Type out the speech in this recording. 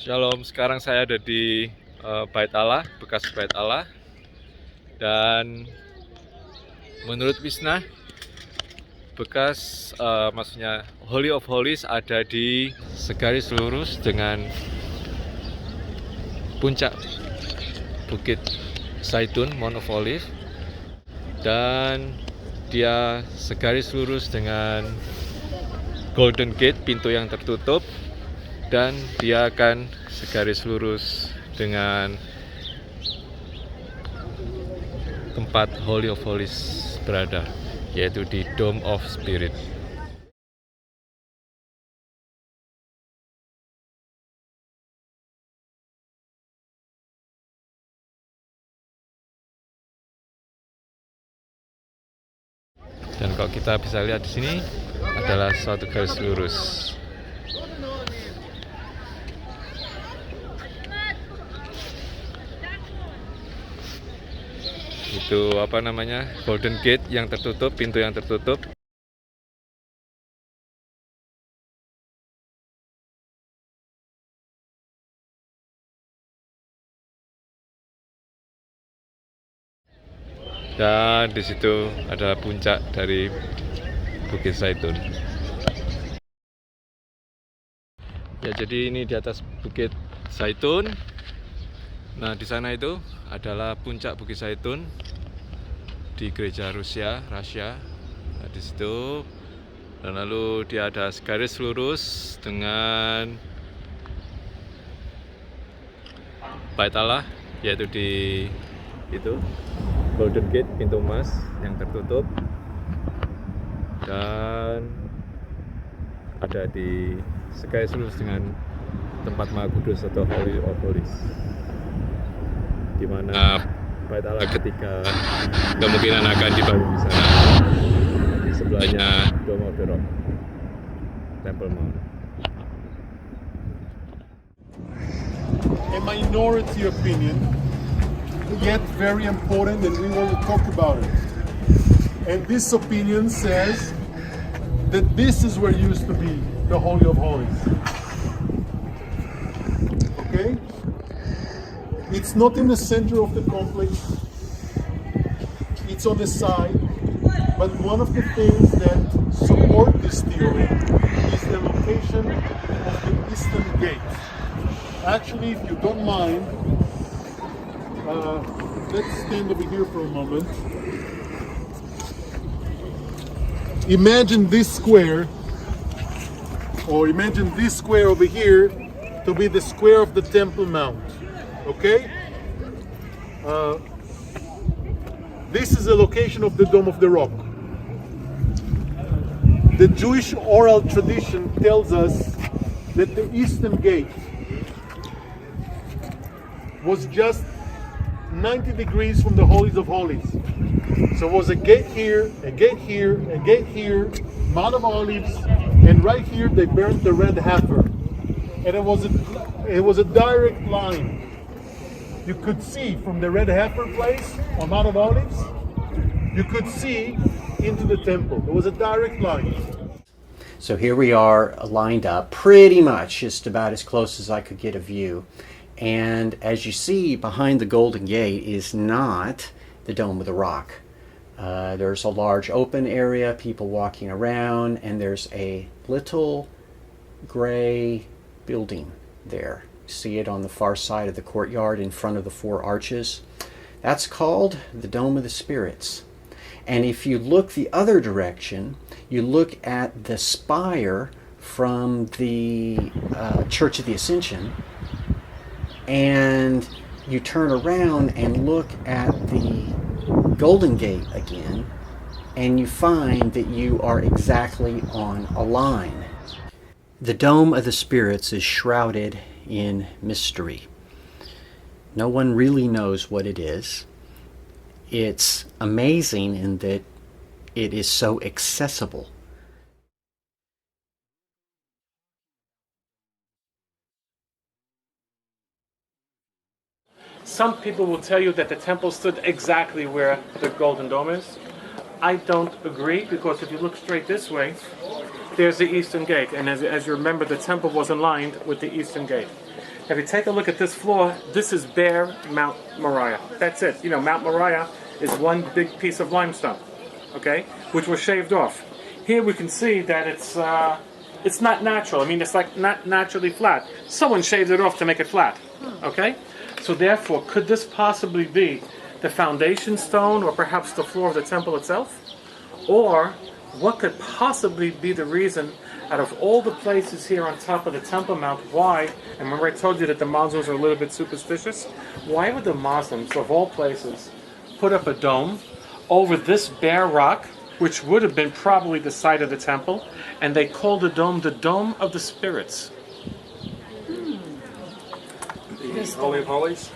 Shalom, sekarang saya ada di Bait Allah, bekas Bait Allah. Dan menurut Wisna, bekas maksudnya Holy of Holies ada di segaris lurus dengan puncak Bukit Zaitun, Mount of Olive. Dan dia segaris lurus dengan Golden Gate, pintu yang tertutup. Dan dia akan segaris lurus dengan tempat Holy of Holies berada, yaitu di Dome of Spirit. Dan kalau kita bisa lihat di sini adalah suatu garis lurus. Itu apa namanya, Golden Gate yang tertutup, pintu yang tertutup. Dan di situ adalah puncak dari Bukit Zaitun. Ya, jadi ini di atas Bukit Zaitun. Nah, di sana itu adalah puncak Bukit Zaitun di gereja Rusia. Nah, di situ. Dan lalu dia ada garis lurus dengan Bait Allah, yaitu di itu Golden Gate, pintu emas yang tertutup, dan ada di segaris lurus dengan tempat Maha Kudus atau Holy of Holies, di mana Bait Allah ketika kemungkinan akan dibangun di sana. Di sebelahnya Dome of the Rock, Temple Mount. A minority opinion, yet very important, and we want to talk about it. And this opinion says that this is where used to be the Holy of Holies. Okay? It's not in the center of the complex, it's on the side, but one of the things that support this theory is the location of the eastern gate. Actually, if you don't mind, let's stand over here for a moment. Imagine this square, or imagine this square over here to be the square of the Temple Mount. Okay? This is the location of the Dome of the Rock. The Jewish oral tradition tells us that the Eastern Gate was just 90 degrees from the Holies of Holies. So it was a gate here, a gate here, a gate here, Mount of Olives, and right here they burned the red heifer. And it was a direct line. You could see from the red heifer place on Mount of Olives, you could see into the temple. It was a direct line. So here we are lined up pretty much just about as close as I could get a view. And as you see, behind the Golden Gate is not the Dome of the Rock. There's a large open area, people walking around, and there's a little gray building there. See it on the far side of the courtyard in front of the four arches? That's called the Dome of the Spirits. And if you look the other direction, you look at the spire from the Church of the Ascension, and you turn around and look at the Golden Gate again, and you find that you are exactly on a line. The Dome of the Spirits is shrouded in mystery. No one really knows what it is. It's amazing in that it is so accessible. Some people will tell you that the temple stood exactly where the Golden Dome is. I don't agree, because if you look straight this way, there's the Eastern Gate, and as you remember, the temple was aligned with the Eastern Gate. If you take a look at this floor, this is bare Mount Moriah. That's it. You know, Mount Moriah is one big piece of limestone, okay, which was shaved off. Here we can see that it's not natural. I mean, it's like not naturally flat. Someone shaved it off to make it flat, okay? So therefore, could this possibly be the foundation stone or perhaps the floor of the temple itself? Or what could possibly be the reason out of all the places here on top of the Temple Mount, why, and remember I told you that the Muslims are a little bit superstitious, why would the Muslims, of all places, put up a dome over this bare rock, which would have been probably the site of the temple, and they called the Dome of the Spirits? The Holy of Holies?